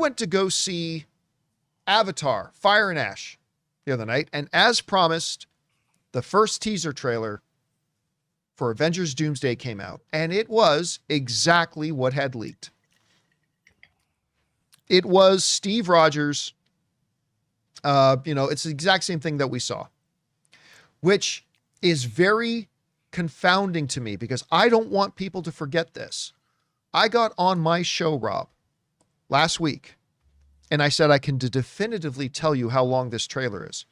went to go see Avatar, Fire and Ash the other night. And as promised, the first teaser trailer for Avengers Doomsday came out. And it was exactly what had leaked. It was Steve Rogers. It's the exact same thing that we saw, which is very confounding to me because I don't want people to forget this. I got on my show, Rob, last week, and I said I can definitively tell you how long this trailer is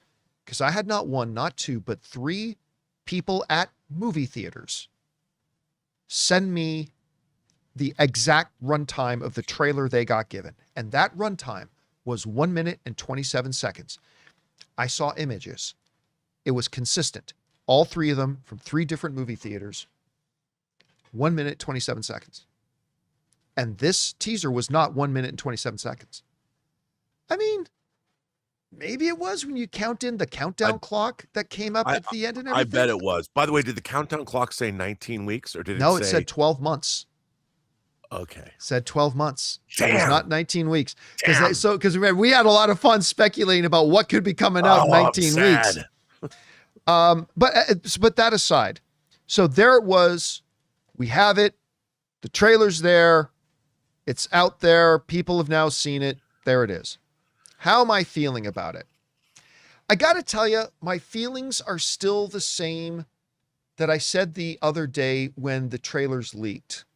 because I had not one, not two, but three people at movie theaters send me the exact runtime of the trailer they got given. And that runtime was 1 minute and 27 seconds. I saw images. It was consistent. All three of them from three different movie theaters. 1 minute, 27 seconds. And this teaser was not 1 minute and 27 seconds. I mean, maybe it was when you count in the countdown clock that came up at the end and everything. I bet it was. By the way, did the countdown clock say 19 weeks or did it say... No, it said 12 months. Okay. It said 12 months. Damn. It was not 19 weeks. Because remember, we had a lot of fun speculating about what could be coming out in 19 weeks. But that aside, so there it was. We have it. The trailer's there. It's out there. People have now seen it. There it is. How am I feeling about it? I got to tell you, my feelings are still the same that I said the other day when the trailers leaked,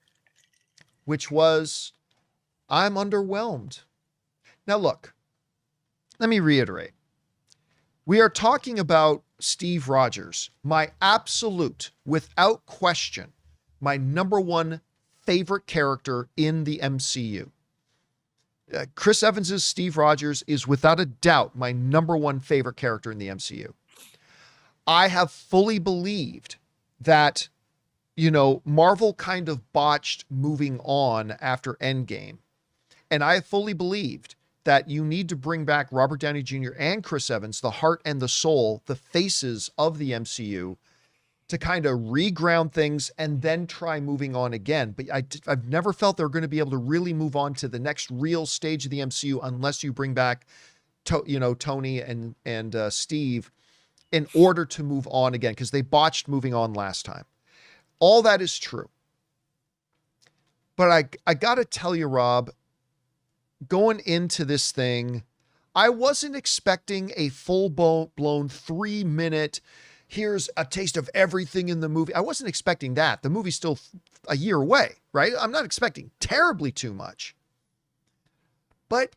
which was, I'm underwhelmed. Now look, let me reiterate. We are talking about Steve Rogers, my absolute, without question, my number one favorite character in the MCU. Chris Evans's Steve Rogers is without a doubt my number one favorite character in the MCU. I have fully believed that, Marvel kind of botched moving on after Endgame. And I have fully believed that you need to bring back Robert Downey Jr. and Chris Evans, the heart and the soul, the faces of the MCU, to kind of reground things and then try moving on again. But I've never felt they're going to be able to really move on to the next real stage of the MCU unless you bring back, Tony and Steve in order to move on again, because they botched moving on last time. All that is true. But I got to tell you, Rob, going into this thing, I wasn't expecting a full-blown 3-minute, here's a taste of everything in the movie. I wasn't expecting that. The movie's still a year away, right? I'm not expecting terribly too much. But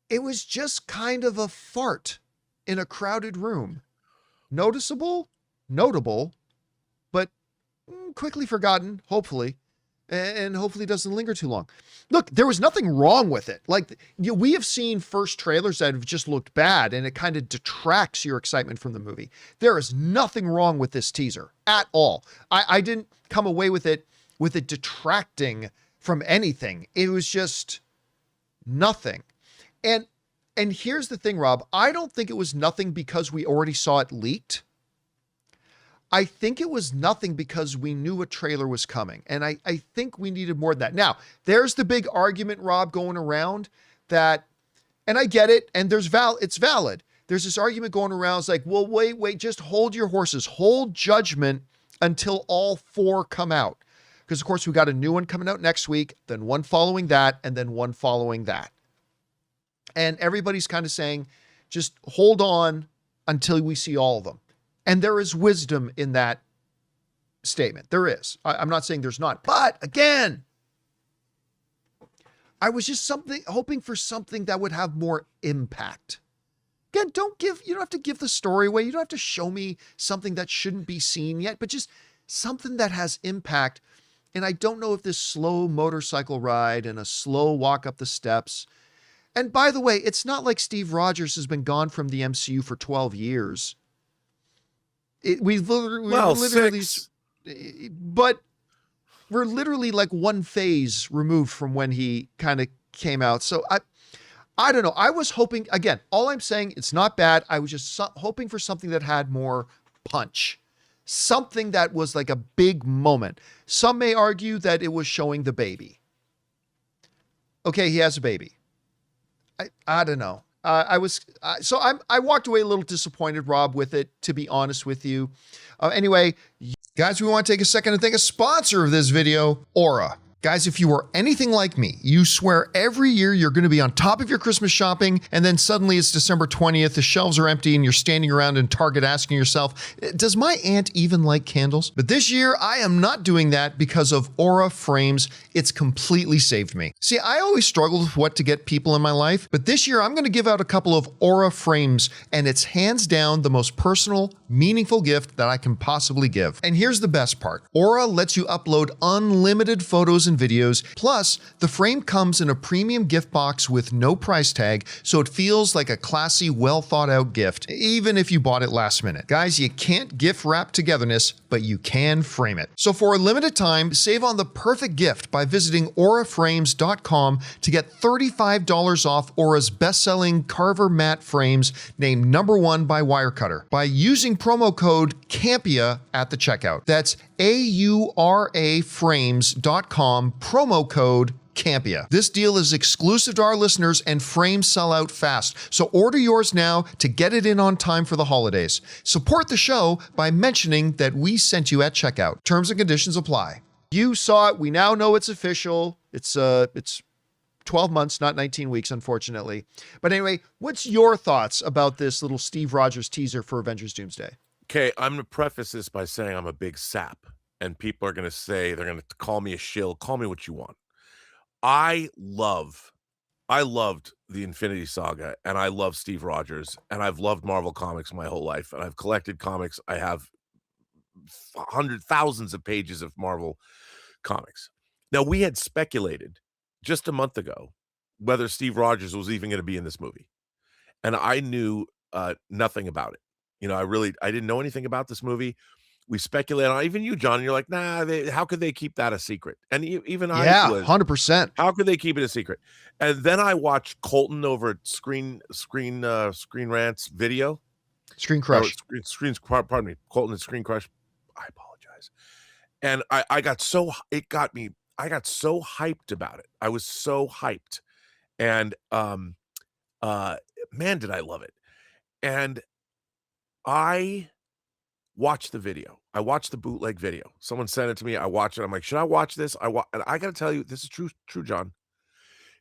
it was just kind of a fart in a crowded room. Noticeable, notable, but quickly forgotten, hopefully. And hopefully doesn't linger too long. Look, there was nothing wrong with it. We have seen first trailers that have just looked bad and it kind of detracts your excitement from the movie. There is nothing wrong with this teaser at all. I didn't come away with it detracting from anything. It was just nothing. And here's the thing, Rob, I don't think it was nothing because we already saw it leaked. I think it was nothing because we knew a trailer was coming. And I think we needed more than that. Now, there's the big argument, Rob, going around that, and I get it, and it's valid. There's this argument going around. It's like, well, wait, just hold your horses. Hold judgment until all four come out. Because, of course, we got a new one coming out next week, then one following that, and then one following that. And everybody's kind of saying, just hold on until we see all of them. And there is wisdom in that statement. There is. I'm not saying there's not. But again, I was just hoping for something that would have more impact. Again, you don't have to give the story away. You don't have to show me something that shouldn't be seen yet, but just something that has impact. And I don't know if this slow motorcycle ride and a slow walk up the steps. And by the way, it's not like Steve Rogers has been gone from the MCU for 12 years. We're literally like one phase removed from when he kind of came out. So I don't know. I was hoping, again, all I'm saying, it's not bad. I was just hoping for something that had more punch, something that was like a big moment. Some may argue that it was showing the baby. Okay, he has a baby. I don't know. I walked away a little disappointed, Rob, with it, to be honest with you. Anyway, guys, we want to take a second to thank a sponsor of this video, Aura. Guys, if you are anything like me, you swear every year you're going to be on top of your Christmas shopping, and then suddenly it's December 20th, the shelves are empty, and you're standing around in Target asking yourself, does my aunt even like candles? But this year, I am not doing that because of Aura Frames. It's completely saved me. See, I always struggled with what to get people in my life, but this year I'm going to give out a couple of Aura Frames, and it's hands down the most personal, meaningful gift that I can possibly give. And here's the best part. Aura lets you upload unlimited photos and videos. Plus, the frame comes in a premium gift box with no price tag, so it feels like a classy, well thought out gift, even if you bought it last minute. Guys, you can't gift wrap togetherness, but you can frame it. So for a limited time, save on the perfect gift by visiting auraframes.com to get $35 off Aura's best-selling Carver matte frames named #1 by Wirecutter by using promo code CAMPEA at the checkout. That's auraframes.com, promo code Campea. This deal is exclusive to our listeners and frames sell out fast. So order yours now to get it in on time for the holidays. Support the show by mentioning that we sent you at checkout. Terms and conditions apply. You saw it. We now know it's official. It's 12 months, not 19 weeks, unfortunately. But anyway, what's your thoughts about this little Steve Rogers teaser for Avengers Doomsday? Okay, I'm going to preface this by saying I'm a big sap, and people are going to say, they're going to call me a shill, call me what you want. I loved the Infinity Saga, and I love Steve Rogers, and I've loved Marvel Comics my whole life, and I've collected comics. I have thousands of pages of Marvel Comics. Now, we had speculated just a month ago whether Steve Rogers was even going to be in this movie, and I knew nothing about it. You know, I didn't know anything about this movie. We speculated on, even you, John, and you're like, nah, how could they keep that a secret? And even I was, 100%. how could they keep it a secret? And then I watched Colton over at Screen Rant's video. Screen Crush. Pardon me, Colton at Screen Crush. I apologize. And I got so hyped about it. I was so hyped. And man, did I love it. And I watched the video. I watched the bootleg video. Someone sent it to me. I watched it. I'm like, should I watch this? And I got to tell you, this is true, John.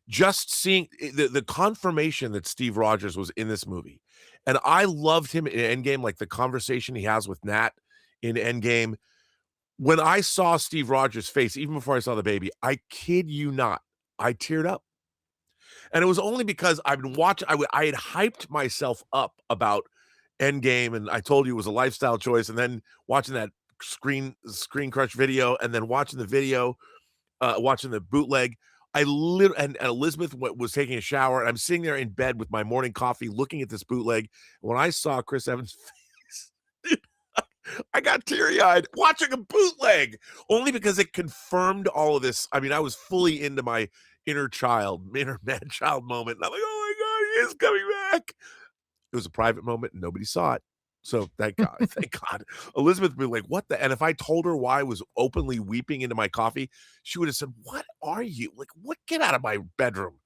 Just seeing the confirmation that Steve Rogers was in this movie. And I loved him in Endgame, like the conversation he has with Nat in Endgame. When I saw Steve Rogers' face, even before I saw the baby, I kid you not, I teared up. And it was only because I've been watching, I had hyped myself up about Endgame, and I told you it was a lifestyle choice, and then watching that Screen Crush video, and then watching the video, watching the bootleg, and Elizabeth was taking a shower, and I'm sitting there in bed with my morning coffee looking at this bootleg. When I saw Chris Evans' face, dude, I got teary-eyed watching a bootleg, only because it confirmed all of this. I mean, I was fully into my inner mad child moment, and I'm like, oh my God, he is coming back. It was a private moment and nobody saw it. So thank God. Thank God. Elizabeth would be like, what the? And if I told her why I was openly weeping into my coffee, she would have said, what are you? Like, what? Get out of my bedroom.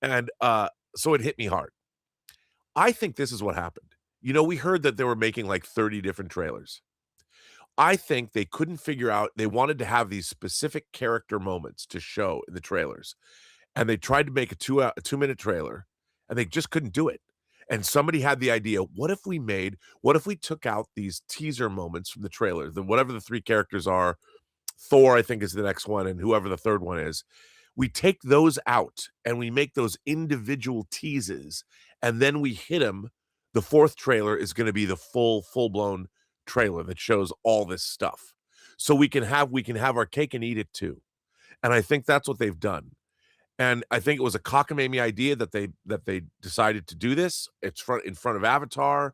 And so it hit me hard. I think this is what happened. You know, we heard that they were making like 30 different trailers. I think they couldn't figure out, they wanted to have these specific character moments to show in the trailers. And they tried to make a 2-minute trailer, and they just couldn't do it. And somebody had the idea, what if we took out these teaser moments from the trailer, whatever the 3 characters are, Thor, I think, is the next one, and whoever the third one is. We take those out and we make those individual teases, and then we hit them. The 4th trailer is going to be the full-blown trailer that shows all this stuff. So we can have our cake and eat it too. And I think that's what they've done. And I think it was a cockamamie idea that they decided to do this. It's in front of Avatar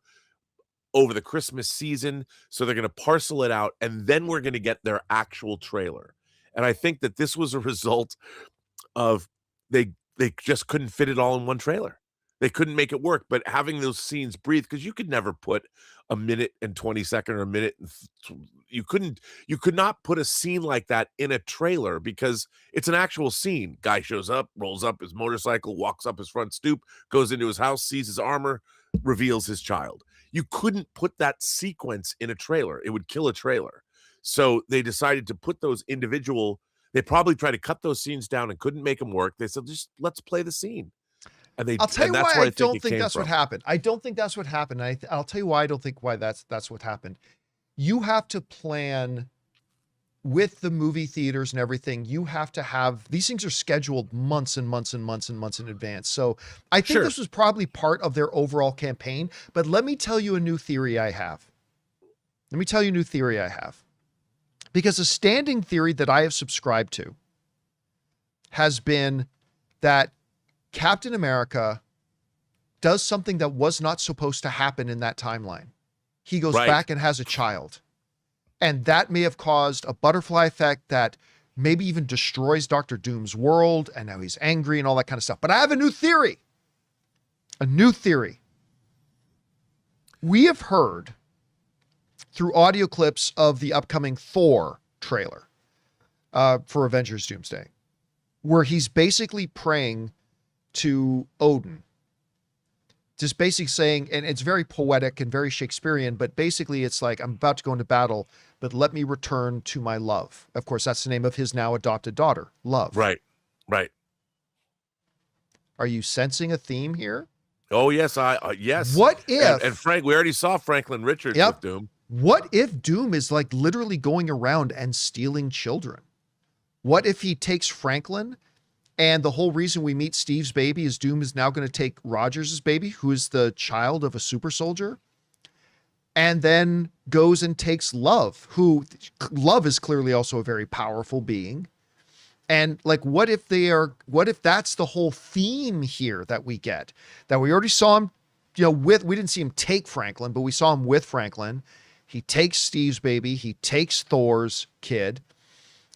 over the Christmas season. So they're going to parcel it out, and then we're going to get their actual trailer. And I think that this was a result of they just couldn't fit it all in one trailer. They couldn't make it work, but having those scenes breathe, because you could never put a minute and 20 second or a minute and you could not put a scene like that in a trailer because it's an actual scene. Guy shows up, rolls up his motorcycle, walks up his front stoop, goes into his house, sees his armor, reveals his child. You couldn't put that sequence in a trailer. It would kill a trailer. So they decided to put those individual, they probably tried to cut those scenes down and couldn't make them work. They said, just let's play the scene. And I'll tell you that's why where I don't think that's from. what happened. I don't think that's what happened. I'll tell you why I don't think why that's what happened. You have to plan with the movie theaters and everything. You have to have, these things are scheduled months and months and months and months in advance. So I think Sure. this was probably part of their overall campaign. But let me tell you a new theory I have. Because a standing theory that I have subscribed to has been that Captain America does something that was not supposed to happen in that timeline. He goes back and has a child. And that may have caused a butterfly effect that maybe even destroys Dr. Doom's world. And now he's angry and all that kind of stuff. But I have a new theory. We have heard through audio clips of the upcoming Thor trailer for Avengers Doomsday, where he's basically praying to Odin, just basically saying, and it's very poetic and very Shakespearean, but basically it's like, I'm about to go into battle, but let me return to my love. Of course, that's the name of his now adopted daughter, Love. Right. Are you sensing a theme here? Oh, yes. Yes. What if, and Frank, we already saw Franklin Richards with Doom. What if Doom is like literally going around and stealing children? What if he takes Franklin, and the whole reason we meet Steve's baby is Doom is now going to take Rogers' baby, who is the child of a super soldier, and then goes and takes Love, who Love is clearly also a very powerful being. And like, what if that's the whole theme here that we get, that we already saw him, we didn't see him take Franklin, but we saw him with Franklin. He takes Steve's baby. He takes Thor's kid.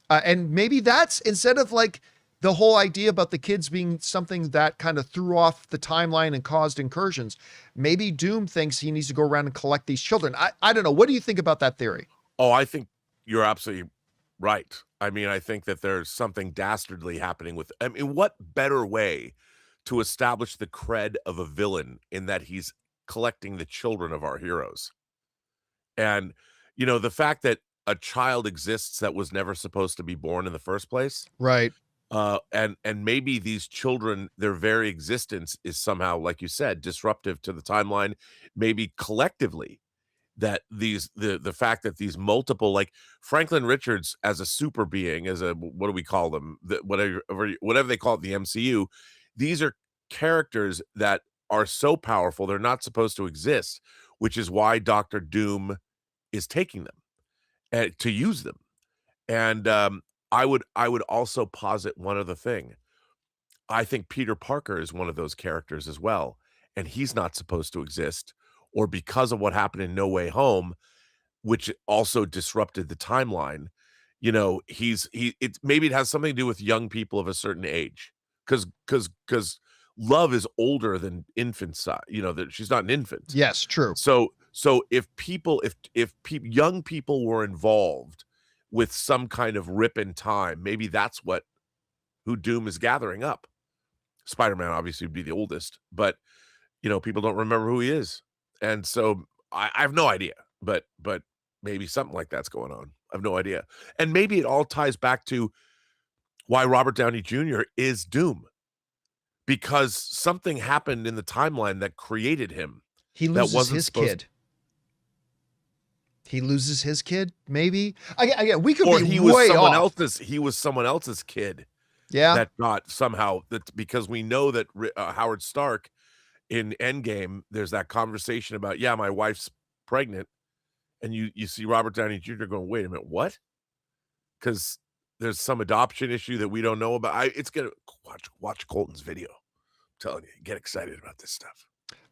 And maybe that's, instead of like the whole idea about the kids being something that kind of threw off the timeline and caused incursions, maybe Doom thinks he needs to go around and collect these children. I don't know. What do you think about that theory? Oh, I think you're absolutely right. I mean, I think that there's something dastardly happening with, I mean, what better way to establish the cred of a villain in that he's collecting the children of our heroes? And, the fact that a child exists that was never supposed to be born in the first place. Right. And maybe these children, their very existence is somehow, like you said, disruptive to the timeline. Maybe collectively, that the fact that these multiple, like Franklin Richards as a super being, as a, what do we call them? Whatever they call it in the MCU, these are characters that are so powerful they're not supposed to exist, which is why Dr. Doom is taking them and to use them. And I would also posit one other thing. I think Peter Parker is one of those characters as well, and he's not supposed to exist, or because of what happened in No Way Home, which also disrupted the timeline. Maybe it has something to do with young people of a certain age, because Love is older than infant size. That she's not an infant. Yes, true. So if young people were involved with some kind of rip in time, maybe that's who Doom is gathering up. Spider-Man obviously would be the oldest, but people don't remember who he is. And so I have no idea, but maybe something like that's going on. I have no idea. And maybe it all ties back to why Robert Downey Jr. is Doom, because something happened in the timeline that created him. He loses his kid. He loses his kid, maybe. Again, we could be way off. He was someone else's kid. Yeah. That got somehow, because we know that Howard Stark in Endgame, there's that conversation about, my wife's pregnant. And you see Robert Downey Jr. going, wait a minute, what? Because there's some adoption issue that we don't know about. It's going to watch Colton's video. I'm telling you, get excited about this stuff.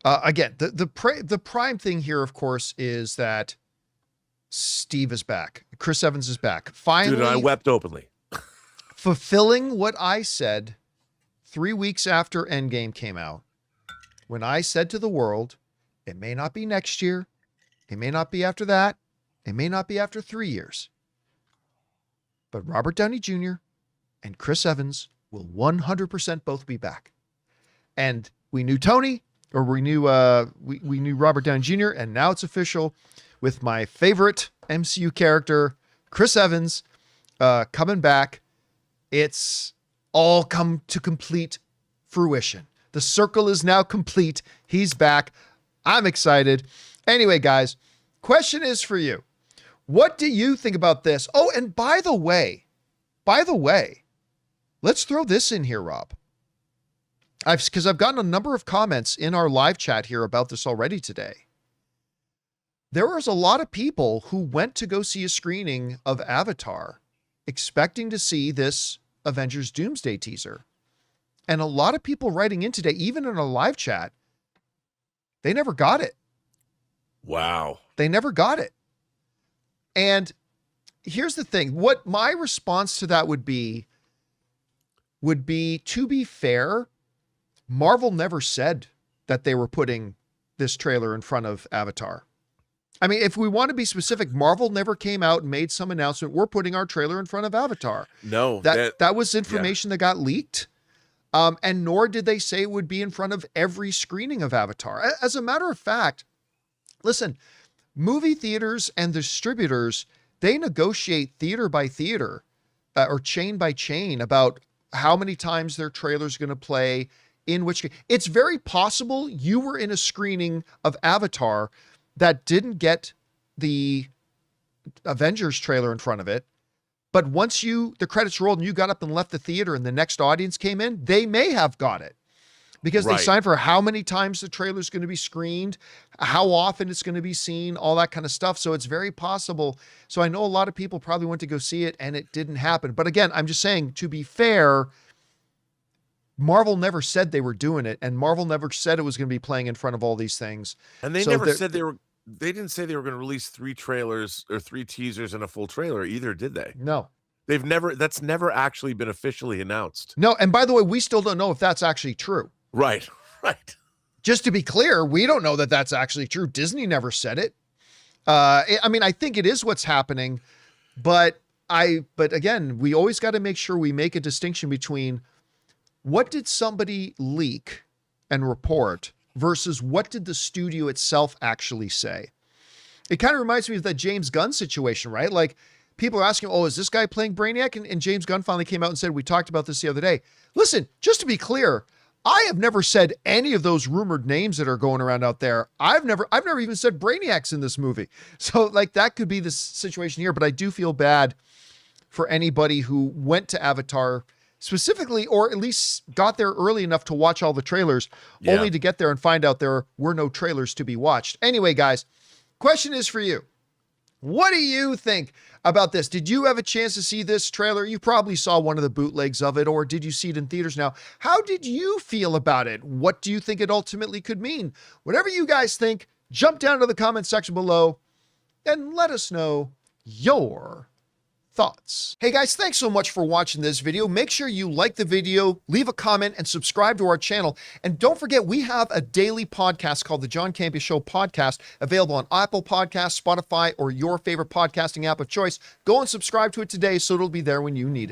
Again, the prime thing here, of course, is that Steve is back. Chris Evans is back. Finally, dude, I wept openly. Fulfilling what I said 3 weeks after Endgame came out. when I said to the world, it may not be next year, it may not be after that, it may not be after 3 years, but Robert Downey Jr. and Chris Evans will 100% both be back. And we knew Tony, or we knew Robert Downey Jr., and now it's official with my favorite MCU character, Chris Evans, coming back. It's all come to complete fruition. The circle is now complete. He's back. I'm excited. Anyway, guys, question is for you. What do you think about this? Oh, and by the way, let's throw this in here, Rob. Because I've gotten a number of comments in our live chat here about this already today. There was a lot of people who went to go see a screening of Avatar expecting to see this Avengers Doomsday teaser. And a lot of people writing in today, even in a live chat, they never got it. Wow. They never got it. And here's the thing. What my response to that would be, to be fair, Marvel never said that they were putting this trailer in front of Avatar. I mean, if we want to be specific, Marvel never came out and made some announcement, we're putting our trailer in front of Avatar. No. That was information that got leaked. And nor did they say it would be in front of every screening of Avatar. As a matter of fact, listen, movie theaters and distributors, they negotiate theater by theater or chain by chain about how many times their trailer's going to play in which. It's very possible you were in a screening of Avatar that didn't get the Avengers trailer in front of it. But once the credits rolled and you got up and left the theater and the next audience came in, they may have got it because they signed for how many times the trailer is going to be screened, how often it's going to be seen, all that kind of stuff. So it's very possible. So I know a lot of people probably went to go see it and it didn't happen. But again, I'm just saying, to be fair, Marvel never said they were doing it, and Marvel never said it was going to be playing in front of all these things. And they never said they didn't say they were going to release 3 trailers or 3 teasers and a full trailer either, did they? No. That's never actually been officially announced. No, and by the way, we still don't know if that's actually true. Right. Just to be clear, we don't know that that's actually true. Disney never said it. I mean, I think it is what's happening, but again, we always got to make sure we make a distinction between what did somebody leak and report versus what did the studio itself actually say. It kind of reminds me of that James Gunn situation, right? Like, people are asking, oh, is this guy playing Brainiac? And James Gunn finally came out and said, we talked about this the other day. Listen, just to be clear, I have never said any of those rumored names that are going around out there. I've never even said Brainiac's in this movie. So like that could be the situation here, but I do feel bad for anybody who went to Avatar specifically, or at least got there early enough to watch all the trailers, only to get there and find out there were no trailers to be watched. Anyway, guys, question is for you. What do you think about this? Did you have a chance to see this trailer? You probably saw one of the bootlegs of it, or did you see it in theaters now? How did you feel about it? What do you think it ultimately could mean? Whatever you guys think, jump down to the comment section below and let us know your thoughts. Hey guys, thanks so much for watching this video. Make sure you like the video, leave a comment, and subscribe to our channel. And don't forget, we have a daily podcast called the John Campea Show podcast, available on Apple Podcasts, Spotify, or your favorite podcasting app of choice. Go and subscribe to it today so it'll be there when you need it.